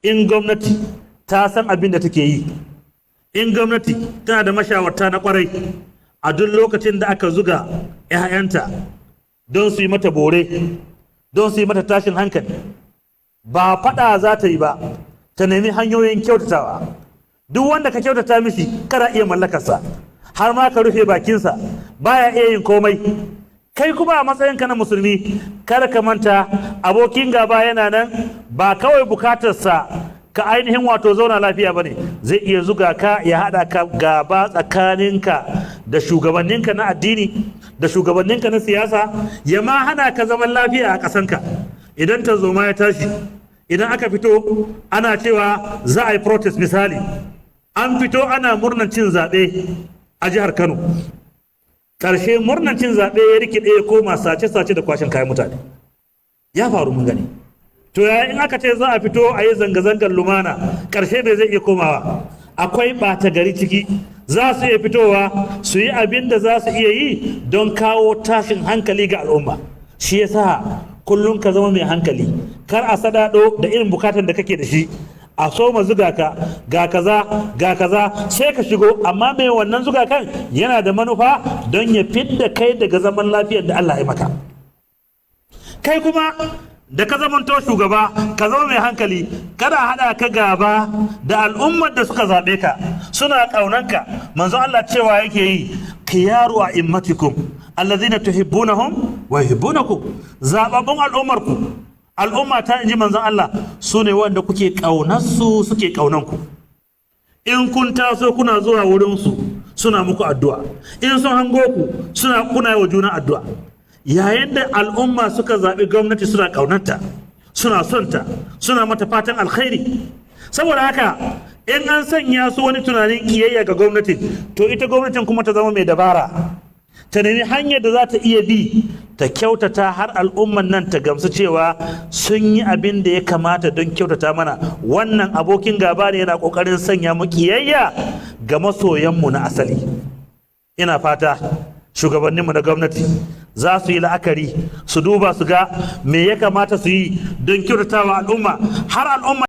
in gwamnati ta san abin da take yi, in gwamnati tana da mashawarta na kwarai, a duk lokacin da aka zuga 'ya'yanta don su yi mata bore, don su yi mata tashin hankali, ba faɗa za ta yi ba, ta nemi hanyoyin kyautatawa. Duk wanda ka kyautata mishi kana iya mallakarsa, har ma ka rufe bakinsa baya iya yin komai. Kai kuma a matsayinka na musulmi, kar ka manta abokin gaba yana nan, ba kawai bukatarsa ka ainihin wato zauna lafiya bane, zai iya zuga ka ya haɗa ka gaba tsakaninka da shugabanninka na addini da shugabanninka na siyasa, ya ma hana ka zaman lafiya a ƙasanka. Idan ta zo ma ya tashi, idan aka fito ana cewa za a yi protest, misali an fito ana murnan cin zaɓe a jihar Kano, ƙarshe murnan cin zaɓe ya rikide ya koma sace-sace da kwashin kayan mutane. Ya faru mun gani. To ya in aka ce za a fito a yi zanga-zangar lumana, ƙarshe bai zai iya komawa. Akwai ɓata gari ciki, za su iya fitowa su yi abin da za su iya yi don kawo tashin hankali ga al'umma. Shi yasa kullum ka zama mai hankali, kar a sadado da irin bukatar da kake da shi, a so ma zuga ka ga kaza sai ka shigo, amma mai wannan zuga kan yana da manufa don ya fidda kai daga zaman lafiyar da Allah ya maka. Kai kuma da ka zamanto shugaba, ka zama mai hankali, kada haɗa ka gaba da al'ummar da suka zaɓe ka, suna ƙaunanka. Manzo Allah cewa yake yi, khiyaru a'immatikum allazina tuhibbunahum wa yuhibbunakum. Zababbun al'ummarku, al'umma ta inji manzon Allah, su ne wanda kuke ƙaunarsu suke ƙaunanku. In kun taso kuna zuwa wurinsu suna muku addu'a, in sun hango ku kuna yi wa juna addu'a. Yayin da al'umma suka zaɓi gwamnati suna ƙaunarta, suna sonta, suna mata fatan alkhairi. Saboda haka in an sanya su wani tunanin kiyayya ga gwamnatin, to ita gwamnatin kuma ta zama mai dabara, ta nemi hanyar da za ta iya bi ta kyautata har al'umman nan ta gamsu cewa sun yi abin da ya kamata don kyautata mana. Wannan abokin gaba ne yana ƙoƙarin sanya mu kiyayya ga masoyanmu na asali. Ina fata shugabanninmu na gwamnati za su yi la'akari, su duba su ga me ya kamata su yi don kyautatawa al'umma, har al'umma